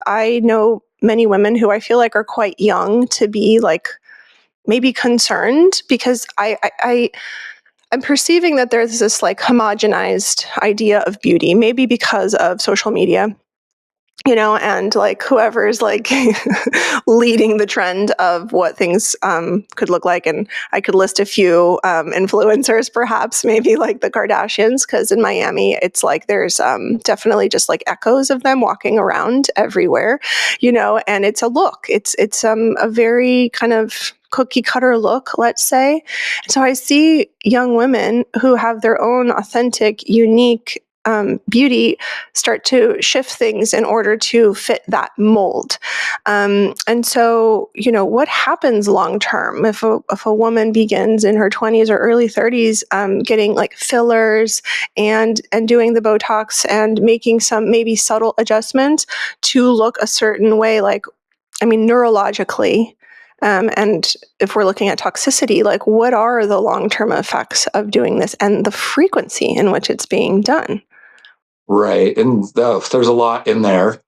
I know many women who I feel like are quite young to be like maybe concerned, because I'm perceiving that there's this like homogenized idea of beauty, maybe because of social media, and like whoever's like leading the trend of what things could look like. And I could list a few influencers, perhaps maybe like the Kardashians, because in Miami, it's like there's definitely just like echoes of them walking around everywhere, and it's a look. It's a very kind of cookie cutter look, let's say. So I see young women who have their own authentic, unique beauty start to shift things in order to fit that mold. And so, what happens long term if a woman begins in her 20s or early 30s getting like fillers and doing the Botox and making some maybe subtle adjustments to look a certain way, like, neurologically. And if we're looking at toxicity, like what are the long-term effects of doing this and the frequency in which it's being done? Right. And there's a lot in there,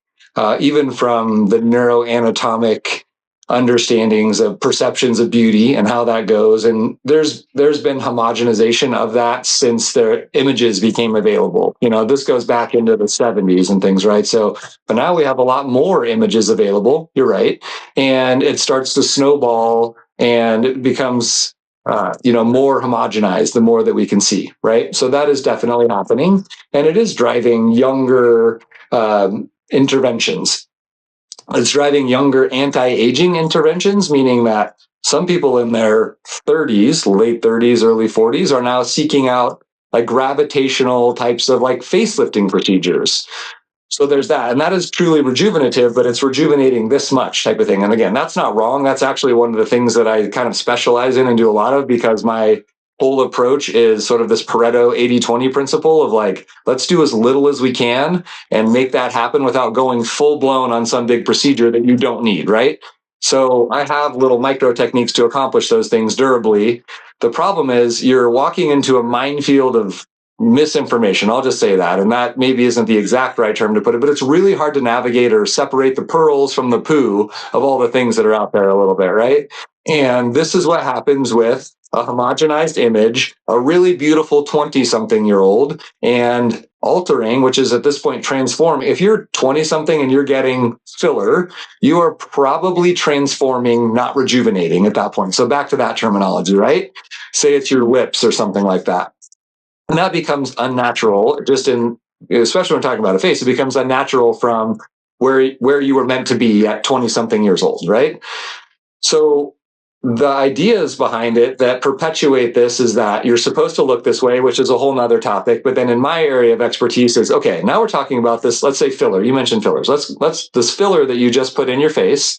even from the neuroanatomic understandings of perceptions of beauty and how that goes. And there's been homogenization of that since the images became available. This goes back into the 70s and things, right? So, but now we have a lot more images available. You're right. And it starts to snowball and it becomes more homogenized the more that we can see, right? So that is definitely happening, and it is driving younger interventions. It's driving younger anti-aging interventions, meaning that some people in their 30s, late 30s, early 40s are now seeking out like gravitational types of like facelifting procedures. So there's that. And that is truly rejuvenative, but it's rejuvenating this much type of thing. And again, that's not wrong. That's actually one of the things that I kind of specialize in and do a lot of, because my whole approach is sort of this Pareto 80-20 principle of like, let's do as little as we can and make that happen without going full blown on some big procedure that you don't need, right? So I have little micro techniques to accomplish those things durably. The problem is you're walking into a minefield of misinformation. I'll just say that. And that maybe isn't the exact right term to put it, but it's really hard to navigate or separate the pearls from the poo of all the things that are out there a little bit, right? And this is what happens with a homogenized image, a really beautiful 20-something-year-old, and altering, which is at this point transform. If you're 20-something and you're getting filler, you are probably transforming, not rejuvenating at that point. So back to that terminology, right? Say it's your lips or something like that. And that becomes unnatural, especially when we're talking about a face, it becomes unnatural from where you were meant to be at 20-something years old, right? So the ideas behind it that perpetuate this is that you're supposed to look this way, which is a whole nother topic. But then in my area of expertise is, okay, now we're talking about this, let's say filler. You mentioned fillers. Let's this filler that you just put in your face,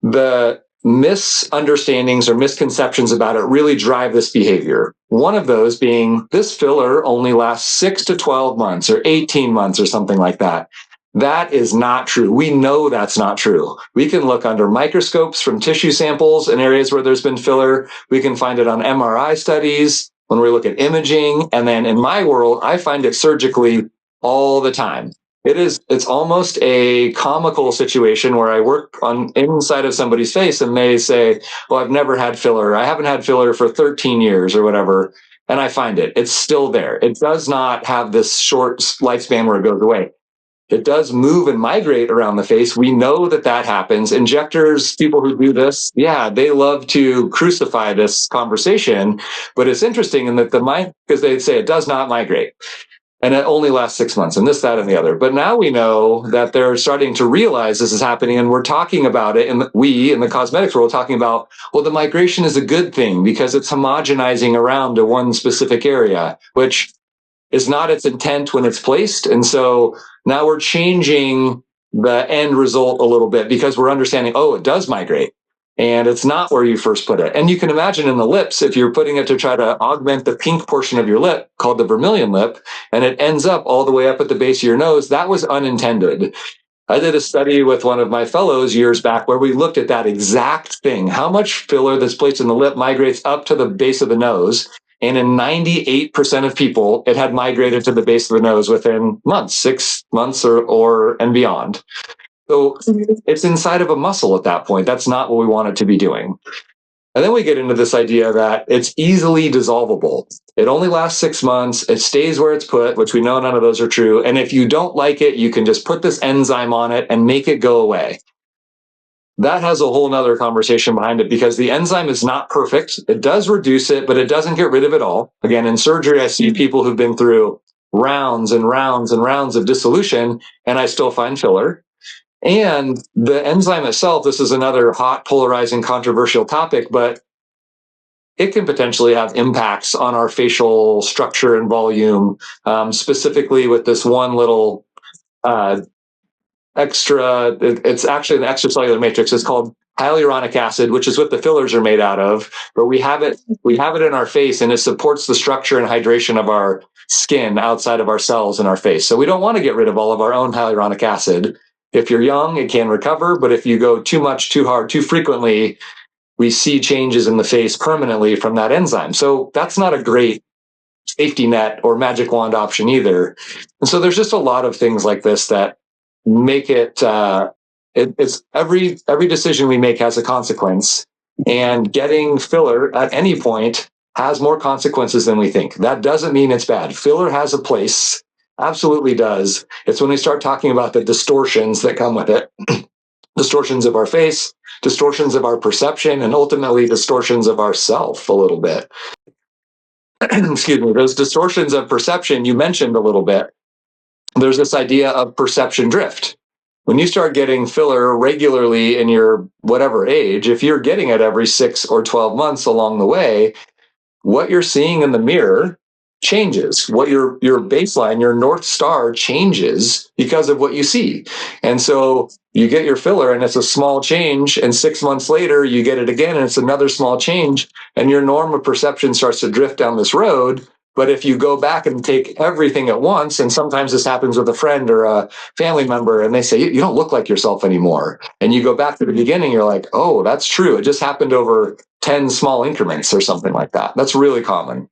the misunderstandings or misconceptions about it really drive this behavior. One of those being this filler only lasts 6 to 12 months or 18 months or something like that. That is not true. We know that's not true. We can look under microscopes from tissue samples in areas where there's been filler. We can find it on MRI studies when we look at imaging. And then in my world, I find it surgically all the time. It's almost a comical situation where I work on inside of somebody's face and they say, well, I've never had filler. I haven't had filler for 13 years or whatever. And I find it's still there. It does not have this short lifespan where it goes away. It does move and migrate around the face. We know that happens. Injectors, people who do this, yeah, they love to crucify this conversation, but it's interesting in that because they say it does not migrate. And it only lasts 6 months, and this, that, and the other. But now we know that they're starting to realize this is happening, and we're talking about it. And we in the cosmetics world talking about, well, the migration is a good thing because it's homogenizing around to one specific area, which is not its intent when it's placed. And so now we're changing the end result a little bit because we're understanding, oh, it does migrate. And it's not where you first put it. And you can imagine in the lips, if you're putting it to try to augment the pink portion of your lip called the vermilion lip, and it ends up all the way up at the base of your nose, that was unintended. I did a study with one of my fellows years back where we looked at that exact thing. How much filler that's placed in the lip migrates up to the base of the nose? And in 98% of people, it had migrated to the base of the nose within months, 6 months or and beyond. So it's inside of a muscle at that point. That's not what we want it to be doing. And then we get into this idea that it's easily dissolvable. It only lasts 6 months. It stays where it's put, which we know none of those are true. And if you don't like it, you can just put this enzyme on it and make it go away. That has a whole nother conversation behind it because the enzyme is not perfect. It does reduce it, but it doesn't get rid of it all. Again, in surgery, I see people who've been through rounds and rounds and rounds of dissolution, and I still find filler. And the enzyme itself, this is another hot, polarizing, controversial topic, but it can potentially have impacts on our facial structure and volume, specifically with this one little it's actually an extracellular matrix. It's called hyaluronic acid, which is what the fillers are made out of. But we have it in our face, and it supports the structure and hydration of our skin outside of our cells in our face. So we don't want to get rid of all of our own hyaluronic acid. If you're young, it can recover, but if you go too much, too hard, too frequently, we see changes in the face permanently from that enzyme. So that's not a great safety net or magic wand option either. And so there's just a lot of things like this that make it, it's every decision we make has a consequence, and getting filler at any point has more consequences than we think. That doesn't mean it's bad. Filler has a place, absolutely does. It's when we start talking about the distortions that come with it, distortions of our face, distortions of our perception, and ultimately distortions of ourself a little bit. Excuse me, those distortions of perception you mentioned a little bit. There's this idea of perception drift. When you start getting filler regularly in your whatever age, if you're getting it every 6 or 12 months along the way, what you're seeing in the mirror changes. What your baseline, your North Star changes because of what you see. And so you get your filler and it's a small change, and 6 months later you get it again and it's another small change, and your norm of perception starts to drift down this road. But if you go back and take everything at once, and sometimes this happens with a friend or a family member, and they say, you don't look like yourself anymore. And you go back to the beginning, you're like, oh, that's true. It just happened over 10 small increments or something like that. That's really common.